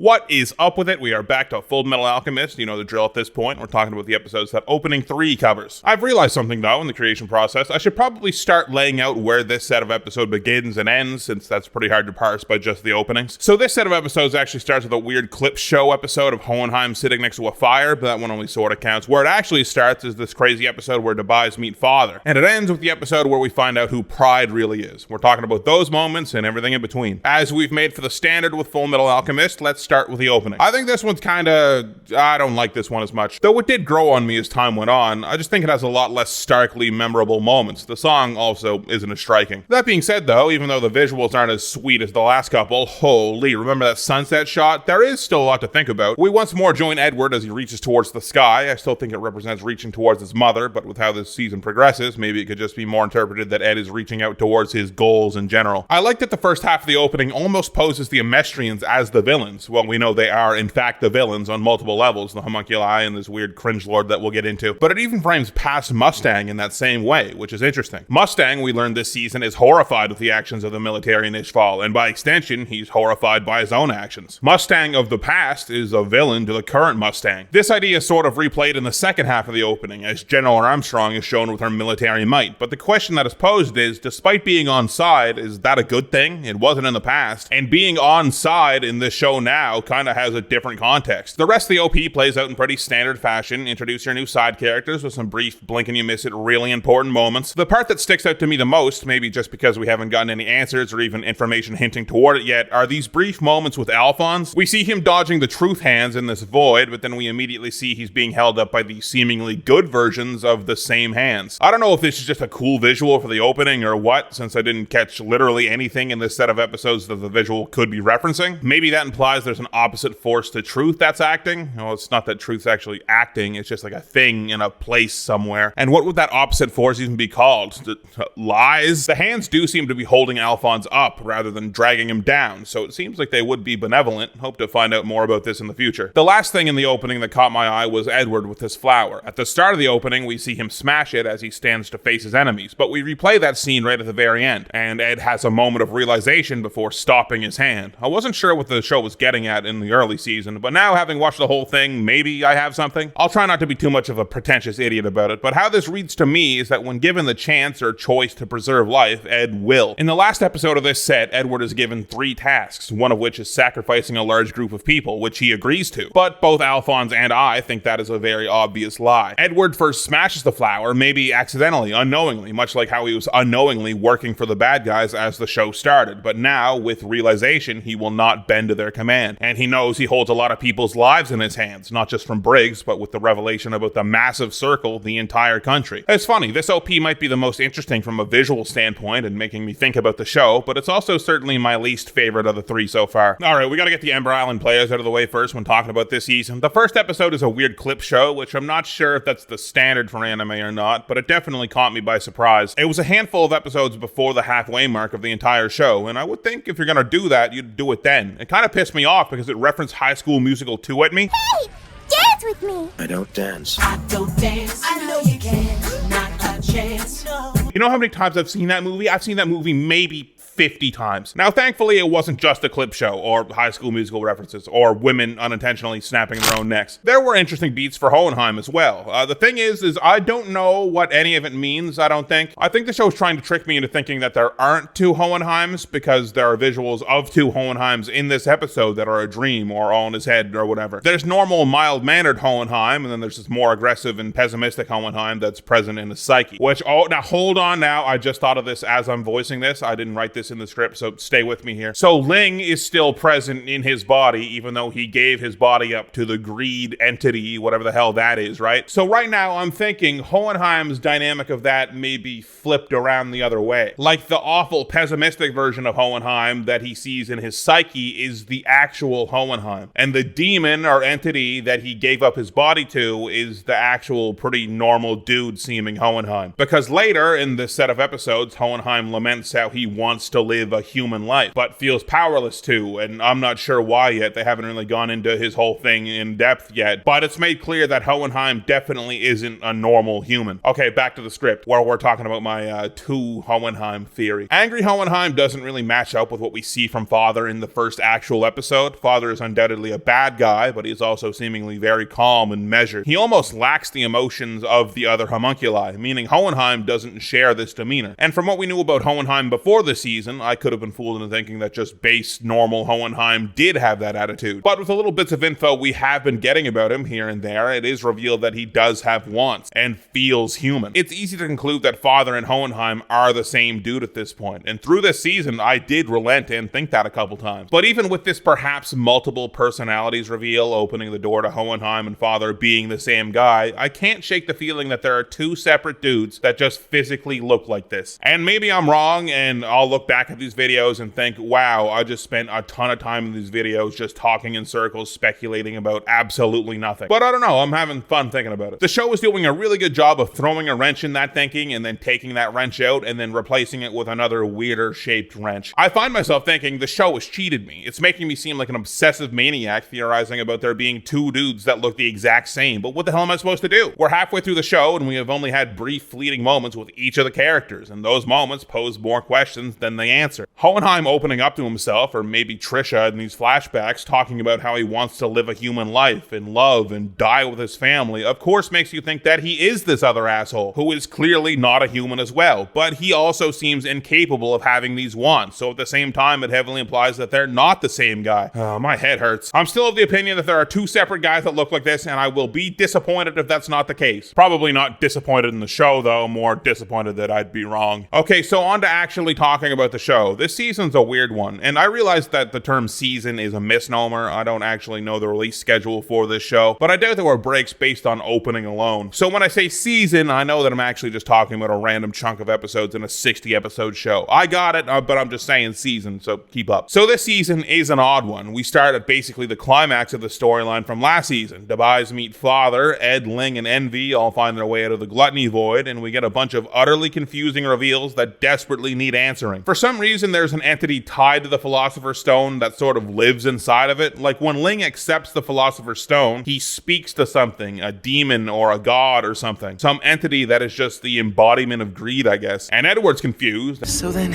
What is up with it? We are back to Fullmetal Alchemist. You know the drill at this point. We're talking about the episodes that opening 3 covers. I've realized something though in the creation process. I should probably start laying out where this set of episode begins and ends, since that's pretty hard to parse by just the openings. So this set of episodes actually starts with a weird clip show episode of Hohenheim sitting next to a fire, but that one only sort of counts. Where it actually starts is this crazy episode where Debais meet Father. And it ends with the episode where we find out who Pride really is. We're talking about those moments and everything in between. As we've made for the standard with Fullmetal Alchemist, let's start with the opening. I think this one's I don't like this one as much. Though it did grow on me as time went on, I just think it has a lot less starkly memorable moments. The song also isn't as striking. That being said though, even though the visuals aren't as sweet as the last couple, holy, remember that sunset shot? There is still a lot to think about. We once more join Edward as he reaches towards the sky. I still think it represents reaching towards his mother, but with how this season progresses, maybe it could just be more interpreted that Ed is reaching out towards his goals in general. I like that the first half of the opening almost poses the Amestrians as the villains. Well, we know they are in fact the villains on multiple levels, the Homunculi and this weird cringe lord that we'll get into. But it even frames past Mustang in that same way, which is interesting. Mustang, we learned this season, is horrified with the actions of the military in Ishval, and by extension, he's horrified by his own actions. Mustang of the past is a villain to the current Mustang. This idea is sort of replayed in the second half of the opening, as General Armstrong is shown with her military might. But the question that is posed is, despite being on side, is that a good thing? It wasn't in the past. And being on side in this show now kind of has a different context. The rest of the OP plays out in pretty standard fashion. Introduce your new side characters with some brief blink and you miss it really important moments. The part that sticks out to me the most, maybe just because we haven't gotten any answers or even information hinting toward it yet, are these brief moments with Alphonse. We see him dodging the truth hands in this void, but then we immediately see he's being held up by the seemingly good versions of the same hands. I don't know if this is just a cool visual for the opening or what, since I didn't catch literally anything in this set of episodes that the visual could be referencing. Maybe that implies there's an opposite force to truth that's acting. Well, it's not that truth's actually acting, it's just like a thing in a place somewhere. And what would that opposite force even be called? Lies? The hands do seem to be holding Alphonse up rather than dragging him down, so it seems like they would be benevolent. Hope to find out more about this in the future. The last thing in the opening that caught my eye was Edward with his flower. At the start of the opening, we see him smash it as he stands to face his enemies, but we replay that scene right at the very end, and Ed has a moment of realization before stopping his hand. I wasn't sure what the show was getting at in the early season, but now having watched the whole thing, maybe I have something. I'll try not to be too much of a pretentious idiot about it, but how this reads to me is that when given the chance or choice to preserve life, Ed will. In the last episode of this set, Edward is given 3 tasks, one of which is sacrificing a large group of people, which he agrees to. But both Alphonse and I think that is a very obvious lie. Edward first smashes the flower, maybe accidentally, unknowingly, much like how he was unknowingly working for the bad guys as the show started. But now, with realization, he will not bend to their command. And he knows he holds a lot of people's lives in his hands, not just from Briggs, but with the revelation about the massive circle, the entire country. It's funny, this OP might be the most interesting from a visual standpoint and making me think about the show, but it's also certainly my least favorite of the 3 so far. Alright, we gotta get the Ember Island players out of the way first when talking about this season. The first episode is a weird clip show, which I'm not sure if that's the standard for anime or not, but it definitely caught me by surprise. It was a handful of episodes before the halfway mark of the entire show, and I would think if you're gonna do that, you'd do it then. It kind of pissed me off because it referenced High School Musical 2 at me. Hey! Dance with me! I don't dance. I don't dance. I know you can. Not a chance. No. You know how many times I've seen that movie? I've seen that movie maybe 50 times. Now, thankfully, it wasn't just a clip show, or High School Musical references, or women unintentionally snapping their own necks. There were interesting beats for Hohenheim as well. The thing is I don't know what any of it means, I don't think. I think the show's trying to trick me into thinking that there aren't 2 Hohenheims, because there are visuals of 2 Hohenheims in this episode that are a dream, or all in his head, or whatever. There's normal, mild-mannered Hohenheim, and then there's this more aggressive and pessimistic Hohenheim that's present in his psyche. Which, now hold on now, I just thought of this as I'm voicing this. I didn't write this in the script, so stay with me here. So Ling is still present in his body, even though he gave his body up to the greed entity, whatever the hell that is, right? So right now I'm thinking Hohenheim's dynamic of that may be flipped around the other way. Like the awful pessimistic version of Hohenheim that he sees in his psyche is the actual Hohenheim. And the demon or entity that he gave up his body to is the actual pretty normal dude seeming Hohenheim. Because later in this set of episodes, Hohenheim laments how he wants to live a human life, but feels powerless to, and I'm not sure why yet. They haven't really gone into his whole thing in depth yet, but it's made clear that Hohenheim definitely isn't a normal human. Okay, back to the script, where we're talking about my two Hohenheim theory. Angry Hohenheim doesn't really match up with what we see from Father in the first actual episode. Father is undoubtedly a bad guy, but he's also seemingly very calm and measured. He almost lacks the emotions of the other homunculi, meaning Hohenheim doesn't share this demeanor. And from what we knew about Hohenheim before the season, I could have been fooled into thinking that just base normal Hohenheim did have that attitude. But with the little bits of info we have been getting about him here and there, it is revealed that he does have wants and feels human. It's easy to conclude that Father and Hohenheim are the same dude at this point, and through this season I did relent and think that a couple times. But even with this perhaps multiple personalities reveal opening the door to Hohenheim and Father being the same guy, I can't shake the feeling that there are two separate dudes that just physically look like this. And maybe I'm wrong, and I'll look back at these videos and think, wow, I just spent a ton of time in these videos just talking in circles, speculating about absolutely nothing. But I don't know, I'm having fun thinking about it. The show is doing a really good job of throwing a wrench in that thinking and then taking that wrench out and then replacing it with another weirder shaped wrench. I find myself thinking the show has cheated me. It's making me seem like an obsessive maniac theorizing about there being two dudes that look the exact same, but what the hell am I supposed to do? We're halfway through the show and we have only had brief fleeting moments with each of the characters, and those moments pose more questions than they answer. Hohenheim opening up to himself, or maybe Trisha in these flashbacks, talking about how he wants to live a human life and love and die with his family, of course makes you think that he is this other asshole, who is clearly not a human as well, but he also seems incapable of having these wants, so at the same time it heavily implies that they're not the same guy. Oh, my head hurts. I'm still of the opinion that there are two separate guys that look like this, and I will be disappointed if that's not the case. Probably not disappointed in the show though, more disappointed that I'd be wrong. Okay, so on to actually talking about the show. This season's a weird one, and I realize that the term season is a misnomer. I don't actually know the release schedule for this show, but I doubt there were breaks based on opening alone. So when I say season, I know that I'm actually just talking about a random chunk of episodes in a 60 episode show. I got it, but I'm just saying season, so keep up. So this season is an odd one. We start at basically the climax of the storyline from last season. Debais meet Father, Ed, Ling, and Envy all find their way out of the gluttony void, and we get a bunch of utterly confusing reveals that desperately need answering. For some reason, there's an entity tied to the Philosopher's Stone that sort of lives inside of it. Like when Ling accepts the Philosopher's Stone, he speaks to something, a demon or a god or something. Some entity that is just the embodiment of greed, I guess. And Edward's confused. So then,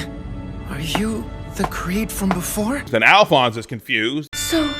are you the Creed from before? Then Alphonse is confused. So,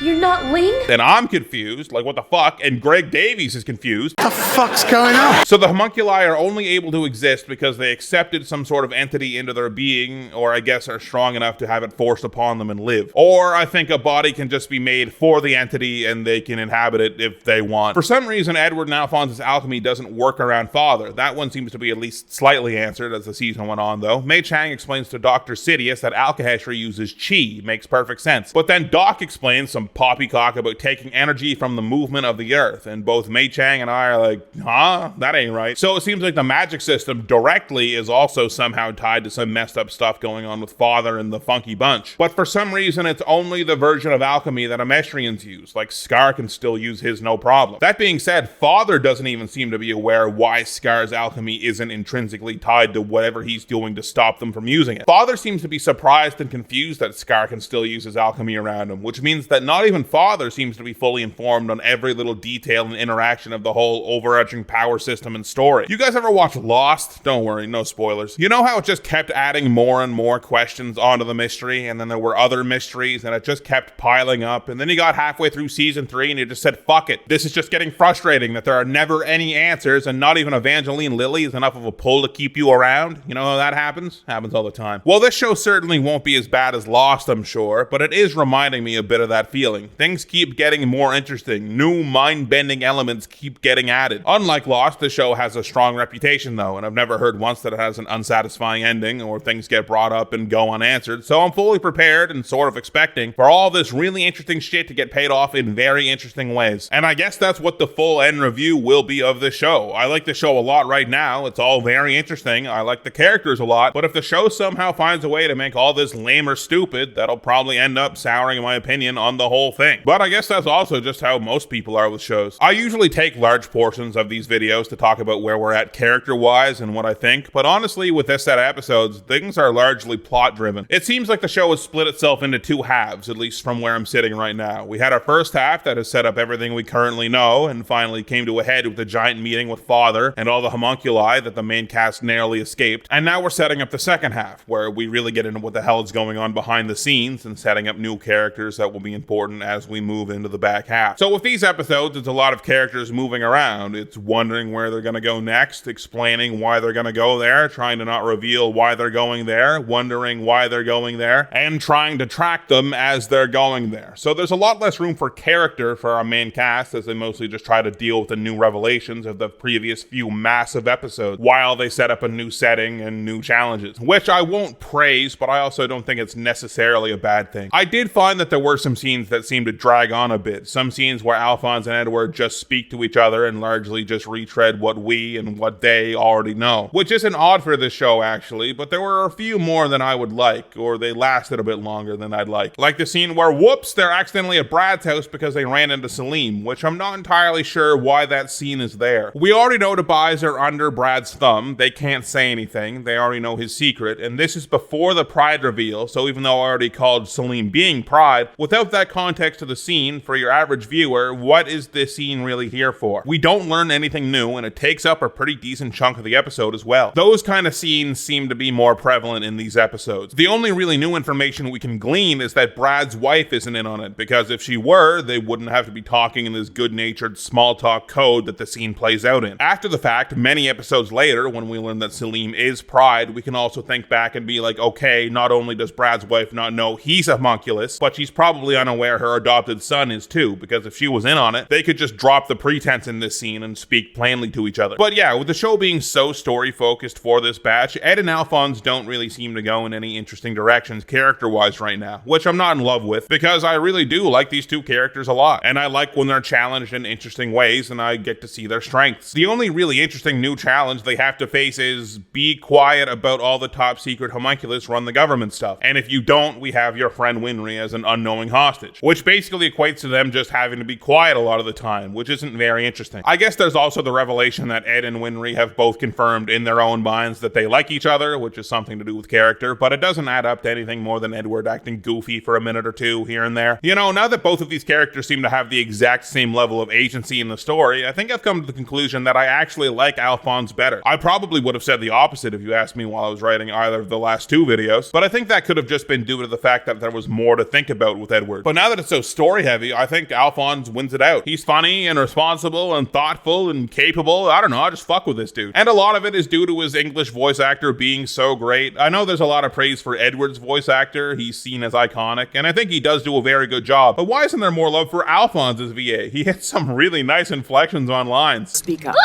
you're not Ling? Then I'm confused, like what the fuck, and Greg Davies is confused. What the fuck's going on? So the homunculi are only able to exist because they accepted some sort of entity into their being, or I guess are strong enough to have it forced upon them and live. Or I think a body can just be made for the entity and they can inhabit it if they want. For some reason, Edward and Alphonse's alchemy doesn't work around Father. That one seems to be at least slightly answered as the season went on though. Mei Chang explains to Dr. Sidious that alchemy uses chi. Makes perfect sense. But then Doc explains some poppycock about taking energy from the movement of the earth, and both Mei Chang and I are like, huh? That ain't right. So it seems like the magic system directly is also somehow tied to some messed up stuff going on with Father and the Funky Bunch. But for some reason, it's only the version of alchemy that Amestrians use. Like Scar can still use his no problem. That being said, Father doesn't even seem to be aware why Scar's alchemy isn't intrinsically tied to whatever he's doing to stop them from using it. Father seems to be surprised and confused that Scar can still use his alchemy around him, which means that not even Father seems to be fully informed on every little detail and interaction of the whole overarching power system and story. You guys ever watch Lost? Don't worry, no spoilers. You know how it just kept adding more and more questions onto the mystery, and then there were other mysteries, and it just kept piling up, and then you got halfway through season 3 and you just said, fuck it. This is just getting frustrating that there are never any answers, and not even Evangeline Lilly is enough of a pull to keep you around. You know how that happens? Happens all the time. Well, this show certainly won't be as bad as Lost, I'm sure, but it is reminding me a bit of that feeling. Things keep getting more interesting. New mind-bending elements keep getting added. Unlike Lost, the show has a strong reputation though, and I've never heard once that it has an unsatisfying ending or things get brought up and go unanswered, so I'm fully prepared and sort of expecting for all this really interesting shit to get paid off in very interesting ways. And I guess that's what the full end review will be of this show. I like the show a lot right now. It's all very interesting. I like the characters a lot, but if the show somehow finds a way to make all this lame or stupid, that'll probably end up souring my opinion on the whole thing. But I guess that's also just how most people are with shows. I usually take large portions portions of these videos to talk about where we're at character-wise and what I think, but honestly, with this set of episodes, things are largely plot-driven. It seems like the show has split itself into two halves, at least from where I'm sitting right now. We had our first half that has set up everything we currently know, and finally came to a head with the giant meeting with Father and all the homunculi that the main cast narrowly escaped, and now we're setting up the second half, where we really get into what the hell is going on behind the scenes and setting up new characters that will be important as we move into the back half. So with these episodes, it's a lot of characters moving around. It's wondering where they're going to go next, explaining why they're going to go there, trying to not reveal why they're going there, wondering why they're going there, and trying to track them as they're going there. So there's a lot less room for character for our main cast, as they mostly just try to deal with the new revelations of the previous few massive episodes while they set up a new setting and new challenges, which I won't praise, but I also don't think it's necessarily a bad thing. I did find that there were some scenes that seemed to drag on a bit. Some scenes where Alphonse and Edward just speak to each other and largely just retread what we and what they already know, which isn't odd for this show actually, but there were a few more than I would like, or they lasted a bit longer than I'd like. Like the scene where, whoops, they're accidentally at Brad's house because they ran into Salim, which I'm not entirely sure why that scene is there. We already know the buys are under Brad's thumb. They can't say anything. They already know his secret, and this is before the Pride reveal, so even though I already called Salim being Pride, without that context of the scene, for your average viewer, what is this scene really here for? We don't learn anything new, and it takes up a pretty decent chunk of the episode as well. Those kind of scenes seem to be more prevalent in these episodes. The only really new information we can glean is that Brad's wife isn't in on it, because if she were, they wouldn't have to be talking in this good-natured small talk code that the scene plays out in. After the fact, many episodes later, when we learn that Salim is Pride, we can also think back and be like, okay, not only does Brad's wife not know he's a homunculus, but she's probably unaware her adopted son is too, because if she was in on it, they could just drop the pretense in this scene and speak plainly to each other. But yeah, with the show being so story-focused for this batch, Ed and Alphonse don't really seem to go in any interesting directions character-wise right now, which I'm not in love with, because I really do like these two characters a lot, and I like when they're challenged in interesting ways and I get to see their strengths. The only really interesting new challenge they have to face is be quiet about all the top secret homunculus run the government stuff, and if you don't, we have your friend Winry as an unknowing hostage, which basically equates to them just having to be quiet a lot of the time, which isn't very interesting. I guess there's also the revelation that Ed and Winry have both confirmed in their own minds that they like each other, which is something to do with character, but it doesn't add up to anything more than Edward acting goofy for a minute or two here and there. You know, now that both of these characters seem to have the exact same level of agency in the story, I think I've come to the conclusion that I actually like Alphonse better. I probably would have said the opposite if you asked me while I was writing either of the last two videos, but I think that could have just been due to the fact that there was more to think about with Edward. But now that it's so story heavy, I think Alphonse wins it out. He's funny and responsible and thoughtful and capable. I don't know, I just fuck with this dude. And a lot of it is due to his English voice actor being so great. I know there's a lot of praise for Edward's voice actor. He's seen as iconic, and I think he does do a very good job. But why isn't there more love for Alphonse's VA? He hits some really nice inflections on lines. Speak up.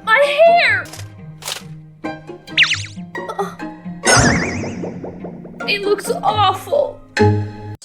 My hair! It looks awful.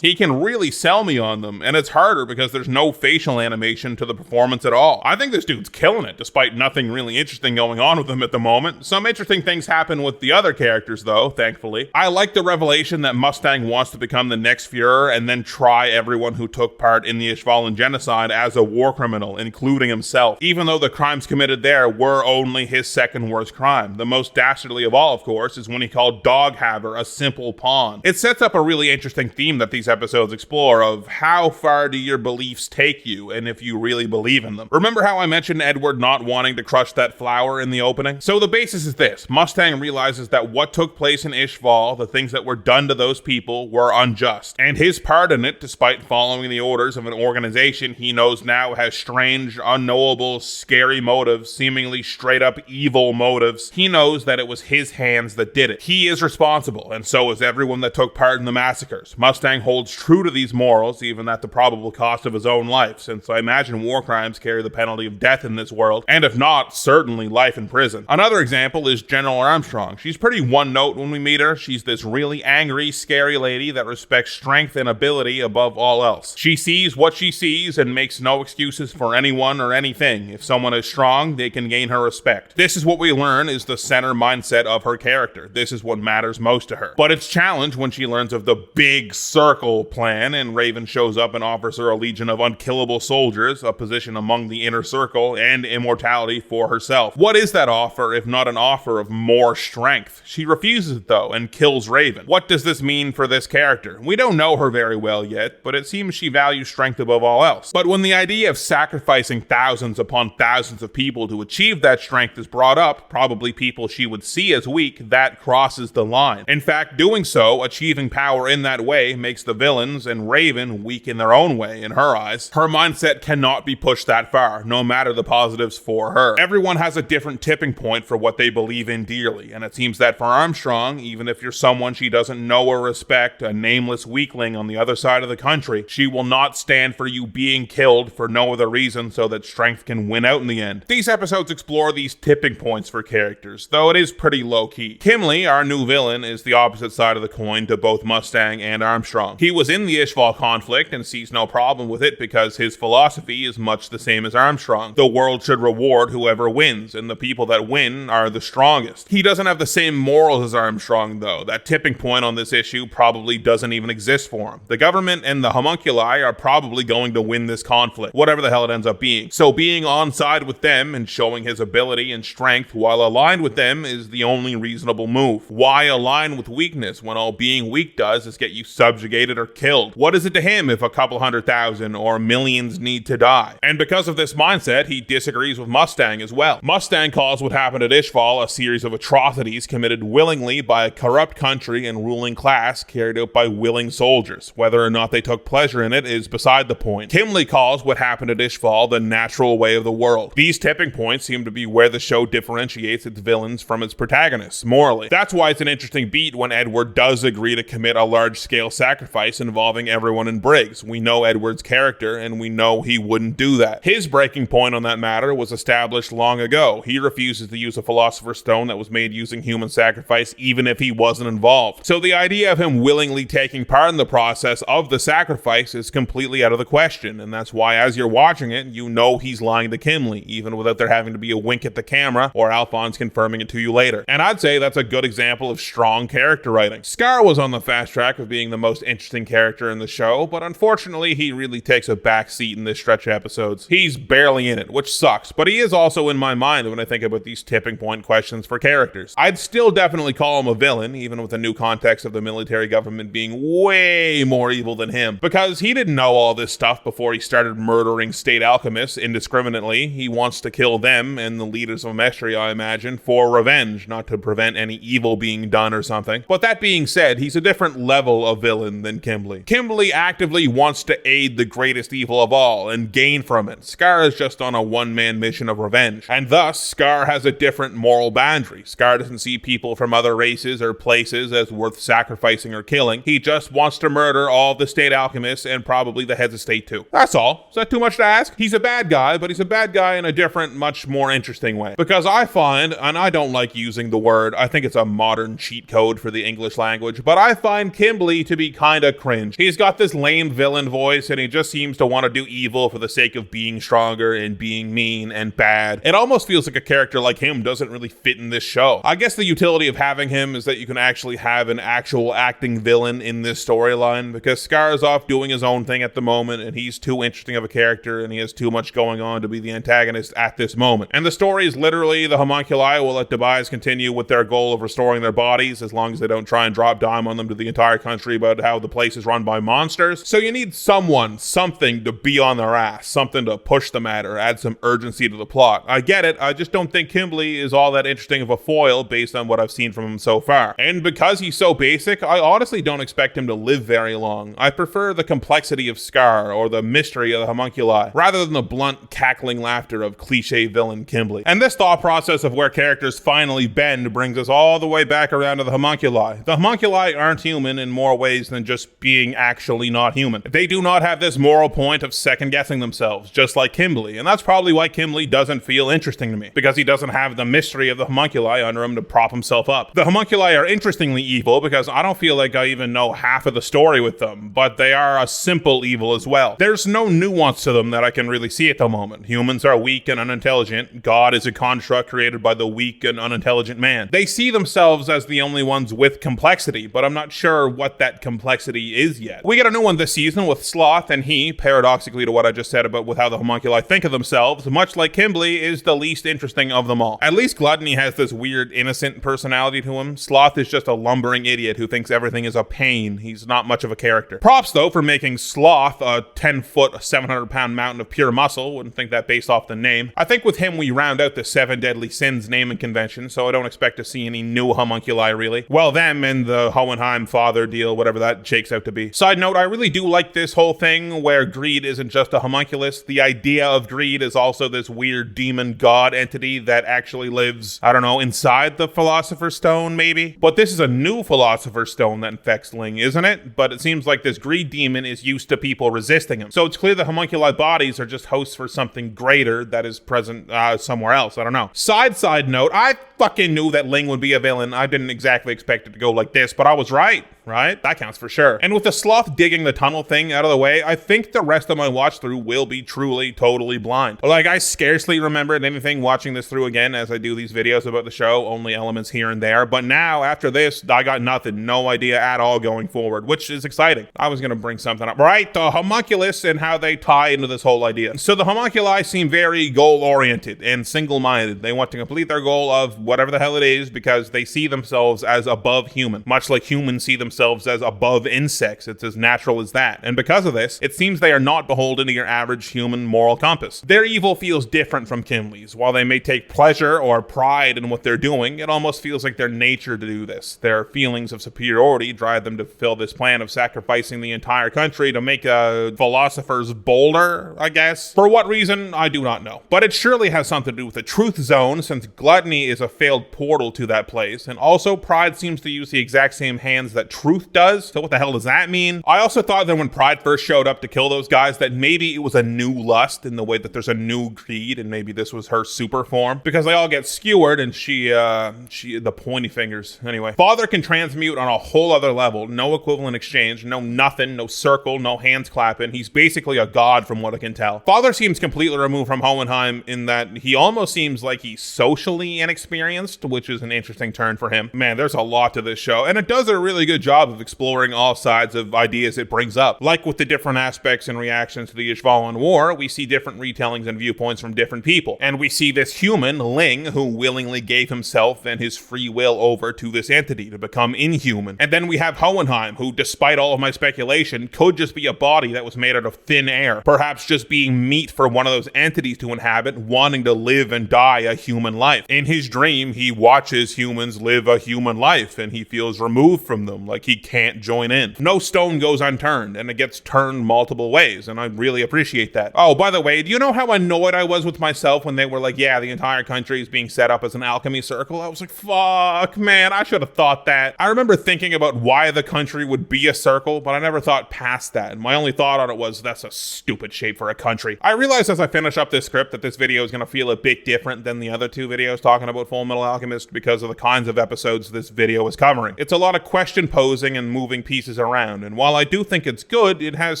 He can really sell me on them, and it's harder because there's no facial animation to the performance at all. I think this dude's killing it, despite nothing really interesting going on with him at the moment. Some interesting things happen with the other characters, though, thankfully. I like the revelation that Mustang wants to become the next Fuhrer and then try everyone who took part in the Ishvalan genocide as a war criminal, including himself, even though the crimes committed there were only his second worst crime. The most dastardly of all, of course, is when he called Doghaver a simple pawn. It sets up a really interesting theme that these episodes explore of how far do your beliefs take you and if you really believe in them. Remember how I mentioned Edward not wanting to crush that flower in the opening? So the basis is this. Mustang realizes that what took place in Ishval, the things that were done to those people, were unjust. And his part in it, despite following the orders of an organization he knows now has strange, unknowable, scary motives, seemingly straight up evil motives, he knows that it was his hands that did it. He is responsible, and so is everyone that took part in the massacres. Mustang holds true to these morals, even at the probable cost of his own life, since I imagine war crimes carry the penalty of death in this world, and if not, certainly life in prison. Another example is General Armstrong. She's pretty one note when we meet her. She's this really angry, scary lady that respects strength and ability above all else. She sees what she sees and makes no excuses for anyone or anything. If someone is strong, they can gain her respect. This is what we learn is the center mindset of her character. This is what matters most to her. But it's challenged when she learns of the big circle circle plan, and Raven shows up and offers her a legion of unkillable soldiers, a position among the inner circle, and immortality for herself. What is that offer if not an offer of more strength? She refuses it though and kills Raven. What does this mean for this character? We don't know her very well yet, but it seems she values strength above all else. But when the idea of sacrificing thousands upon thousands of people to achieve that strength is brought up, probably people she would see as weak, that crosses the line. In fact, doing so, achieving power in that way, makes the villains and Raven weak in their own way, in her eyes. Her mindset cannot be pushed that far, no matter the positives for her. Everyone has a different tipping point for what they believe in dearly, and it seems that for Armstrong, even if you're someone she doesn't know or respect, a nameless weakling on the other side of the country, she will not stand for you being killed for no other reason so that strength can win out in the end. These episodes explore these tipping points for characters, though it is pretty low-key. Kimbley, our new villain, is the opposite side of the coin to both Mustang and Armstrong. He was in the Ishval conflict and sees no problem with it because his philosophy is much the same as Armstrong. The world should reward whoever wins, and the people that win are the strongest. He doesn't have the same morals as Armstrong, though. That tipping point on this issue probably doesn't even exist for him. The government and the homunculi are probably going to win this conflict, whatever the hell it ends up being. So being on side with them and showing his ability and strength while aligned with them is the only reasonable move. Why align with weakness when all being weak does is get you subjugated or killed? What is it to him if a couple 100,000 or millions need to die? And because of this mindset, he disagrees with Mustang as well. Mustang calls what happened at Ishval a series of atrocities committed willingly by a corrupt country and ruling class carried out by willing soldiers. Whether or not they took pleasure in it is beside the point. Kimbley calls what happened at Ishval the natural way of the world. These tipping points seem to be where the show differentiates its villains from its protagonists, morally. That's why it's an interesting beat when Edward does agree to commit a large-scale sacrifice involving everyone in Briggs. We know Edward's character, and we know he wouldn't do that. His breaking point on that matter was established long ago. He refuses to use a Philosopher's Stone that was made using human sacrifice, even if he wasn't involved. So the idea of him willingly taking part in the process of the sacrifice is completely out of the question, and that's why as you're watching it, you know he's lying to Kimbley, even without there having to be a wink at the camera or Alphonse confirming it to you later. And I'd say that's a good example of strong character writing. Scar was on the fast track of being the most interesting character in the show, but unfortunately he really takes a back seat in this stretch of episodes. He's barely in it, which sucks, but he is also in my mind when I think about these tipping point questions for characters. I'd still definitely call him a villain, even with the new context of the military government being way more evil than him, because he didn't know all this stuff before he started murdering state alchemists indiscriminately. He wants to kill them and the leaders of Mestri, I imagine, for revenge, not to prevent any evil being done or something. But that being said, he's a different level of villain than Kimbley. Kimbley actively wants to aid the greatest evil of all and gain from it. Scar is just on a one-man mission of revenge, and thus Scar has a different moral boundary. Scar doesn't see people from other races or places as worth sacrificing or killing. He just wants to murder all the state alchemists and probably the heads of state too. That's all. Is that too much to ask? He's a bad guy, but he's a bad guy in a different, much more interesting way. Because I find, and I don't like using the word, I think it's a modern cheat code for the English language, but I find Kimbley to be kinda cringe. He's got this lame villain voice and he just seems to want to do evil for the sake of being stronger and being mean and bad. It almost feels like a character like him doesn't really fit in this show. I guess the utility of having him is that you can actually have an actual acting villain in this storyline, because Scar is off doing his own thing at the moment and he's too interesting of a character and he has too much going on to be the antagonist at this moment. And the story is literally the homunculi will let Debais continue with their goal of restoring their bodies as long as they don't try and drop dime on them to the entire country about how the place is run by monsters. So you need someone, something to be on their ass, something to push the matter, add some urgency to the plot. I get it, I just don't think Kimbley is all that interesting of a foil based on what I've seen from him so far. And because he's so basic, I honestly don't expect him to live very long. I prefer the complexity of Scar or the mystery of the homunculi, rather than the blunt, cackling laughter of cliche villain Kimbley. And this thought process of where characters finally bend brings us all the way back around to the homunculi. The homunculi aren't human in more ways than just being actually not human. They do not have this moral point of second-guessing themselves, just like Kimbley, and that's probably why Kimbley doesn't feel interesting to me, because he doesn't have the mystery of the homunculi under him to prop himself up. The homunculi are interestingly evil because I don't feel like I even know half of the story with them, but they are a simple evil as well. There's no nuance to them that I can really see at the moment. Humans are weak and unintelligent. God is a construct created by the weak and unintelligent man. They see themselves as the only ones with complexity, but I'm not sure what that complexity entity is yet. We get a new one this season with Sloth, and he, paradoxically to what I just said about with how the homunculi think of themselves, much like Kimbley, is the least interesting of them all. At least Gluttony has this weird, innocent personality to him. Sloth is just a lumbering idiot who thinks everything is a pain. He's not much of a character. Props, though, for making Sloth a 10-foot, 700-pound mountain of pure muscle. Wouldn't think that based off the name. I think with him we round out the 7 deadly sins naming convention, so I don't expect to see any new homunculi, really. Well, them and the Hoenheim Father deal, whatever that shakes out to be. Side note, I really do like this whole thing where greed isn't just a homunculus. The idea of greed is also this weird demon god entity that actually lives, I don't know, inside the Philosopher's Stone, maybe? But this is a new Philosopher's Stone that infects Ling, isn't it? But it seems like this greed demon is used to people resisting him. So it's clear the homunculi bodies are just hosts for something greater that is present somewhere else. I don't know. Side note, I fucking knew that Ling would be a villain. I didn't exactly expect it to go like this, but I was right? That counts for sure. And with the Sloth digging the tunnel thing out of the way, I think the rest of my watch through will be truly, totally blind. Like, I scarcely remembered anything watching this through again as I do these videos about the show, only elements here and there. But now, after this, I got nothing, no idea at all going forward, which is exciting. I was gonna bring something up. Right, the homunculus and how they tie into this whole idea. So the homunculi seem very goal-oriented and single-minded. They want to complete their goal of whatever the hell it is because they see themselves as above human, much like humans see themselves as above insects. It's as natural as that. And because of this, it seems they are not beholden to your average human moral compass. Their evil feels different from Kimbley's. While they may take pleasure or pride in what they're doing, it almost feels like their nature to do this. Their feelings of superiority drive them to fulfill this plan of sacrificing the entire country to make a philosopher's boulder, I guess. For what reason, I do not know. But it surely has something to do with the truth zone, since gluttony is a failed portal to that place, and also pride seems to use the exact same hands that truth does. So what the hell does that mean? I also thought that when pride first showed up to kill those guys, that maybe it was a new lust in the way that there's a new greed, and maybe this was her super form, because they all get skewered and she the pointy fingers. Anyway, Father can transmute on a whole other level. No equivalent exchange, no nothing, no circle, no hands clapping. He's basically a god from what I can tell. Father seems completely removed from Hohenheim in that he almost seems like he's socially inexperienced, which is an interesting turn for him. Man, there's a lot to this show, and it does a really good job of exploring all sides of ideas it brings up. Like with the different aspects and reactions to the Ishvalan War, we see different retellings and viewpoints from different people. And we see this human, Ling, who willingly gave himself and his free will over to this entity to become inhuman. And then we have Hohenheim, who, despite all of my speculation, could just be a body that was made out of thin air. Perhaps just being meat for one of those entities to inhabit, wanting to live and die a human life. In his dream, he watches humans live a human life, and he feels removed from them, like he can't join in. No stone goes unturned, and it gets turned multiple ways, and I really appreciate that. Oh, by the way, do you know how annoyed I was with myself when they were like, yeah, the entire country is being set up as an alchemy circle? I was like, fuck, man, I should have thought that. I remember thinking about why the country would be a circle, but I never thought past that. And my only thought on it was, that's a stupid shape for a country. I realized as I finish up this script that this video is going to feel a bit different than the other two videos talking about Fullmetal Alchemist because of the kinds of episodes this video is covering. It's a lot of question posing and moving pieces around, and while I do think it's good, it has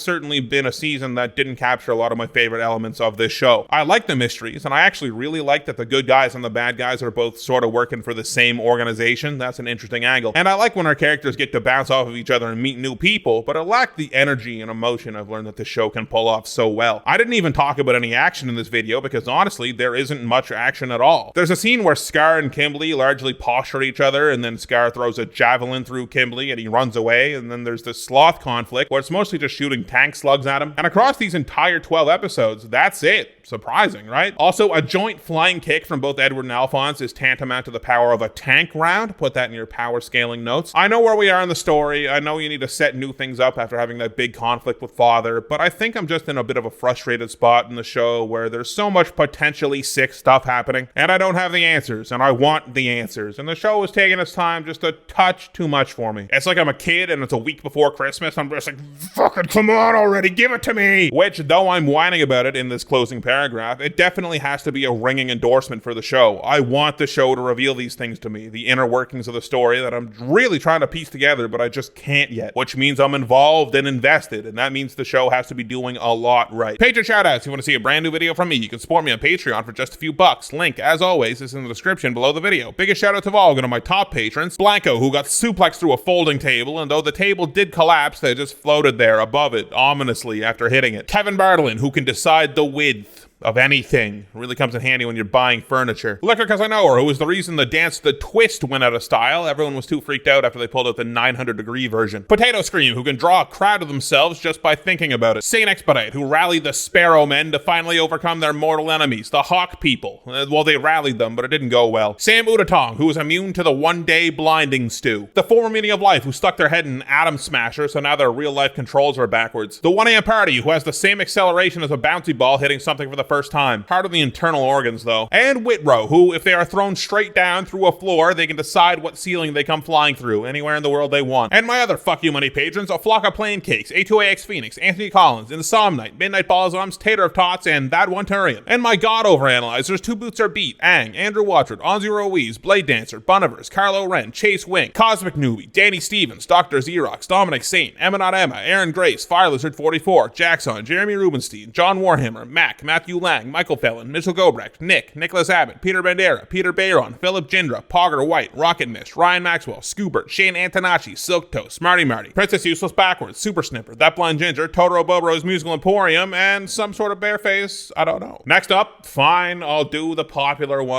certainly been a season that didn't capture a lot of my favorite elements of this show. I like the mysteries, and I actually really like that the good guys and the bad guys are both sort of working for the same organization. That's an interesting angle. And I like when our characters get to bounce off of each other and meet new people, but it lacked the energy and emotion I've learned that the show can pull off so well. I didn't even talk about any action in this video because honestly, there isn't much action at all. There's a scene where Scar and Kimbley largely posture each other, and then Scar throws a javelin through Kimbley and he runs away, and then there's this Sloth conflict where it's mostly just shooting tank slugs at him. And across these entire 12 episodes, that's it. Surprising, right? Also, a joint flying kick from both Edward and Alphonse is tantamount to the power of a tank round. Put that in your power scaling notes. I know where we are in the story. I know you need to set new things up after having that big conflict with Father, but I think I'm just in a bit of a frustrated spot in the show where there's so much potentially sick stuff happening, and I don't have the answers, and I want the answers, and the show is taking its time just a touch too much for me. It's like I'm a kid and it's a week before Christmas. I'm just like, fucking come on already, give it to me! Which, though I'm whining about it in this closing paragraph, it definitely has to be a ringing endorsement for the show. I want the show to reveal these things to me, the inner workings of the story that I'm really trying to piece together, but I just can't yet, which means I'm involved and invested, and that means the show has to be doing a lot right. Patron shoutouts. If you want to see a brand new video from me, you can support me on Patreon for just a few bucks. Link, as always, is in the description below the video. Biggest shoutouts of all go to my top patrons, Blanco, who got suplexed through a folding bowling table, and though the table did collapse, they just floated there above it, ominously, after hitting it. Kevin Bartlin, who can decide the width of anything. Really comes in handy when you're buying furniture. Liquor Cause I Know Her, who was the reason the dance The Twist went out of style. Everyone was too freaked out after they pulled out the 900-degree version. Potato Scream, who can draw a crowd of themselves just by thinking about it. Saint Expedite, who rallied the Sparrow Men to finally overcome their mortal enemies, the Hawk People. Well, they rallied them, but it didn't go well. Sam Udatong, who was immune to the one-day blinding stew. The Former Meaning of Life, who stuck their head in Atom Smasher, so now their real-life controls are backwards. The 1 AM Party, who has the same acceleration as a bouncy ball hitting something for the first time. Hard on the internal organs, though. And Whitrow, who, if they are thrown straight down through a floor, they can decide what ceiling they come flying through, anywhere in the world they want. And my other fuck you money patrons, A Flock of Plain Cakes, A2AX Phoenix, Anthony Collins, Insomnite, Midnight Balsams, Tater of Tots, and That One Turian. And my god overanalyzers, Two Boots Are Beat, Ang, Andrew Watford, Onzi Ruiz, Blade Dancer, Bunivers, Carlo Wren, Chase Wing, Cosmic Newbie, Danny Stevens, Dr. Xerox, Dominic Saint, Emma Not Emma, Aaron Grace, Fire Lizard 44, Jackson, Jeremy Rubenstein, John Warhammer, Mac, Matthew Lang, Michael Fellon, Mitchell Gobrecht, Nick, Nicholas Abbott, Peter Bandera, Peter Bayron, Philip Jindra, Pogger White, Rocket Mist, Ryan Maxwell, Scoobert, Shane Antonacci, Silk Toe, Smarty Marty, Princess Useless Backwards, Super Snipper, That Blind Ginger, Totoro Bobro's Musical Emporium, and some sort of bear face, I don't know. Next up, fine, I'll do the popular one.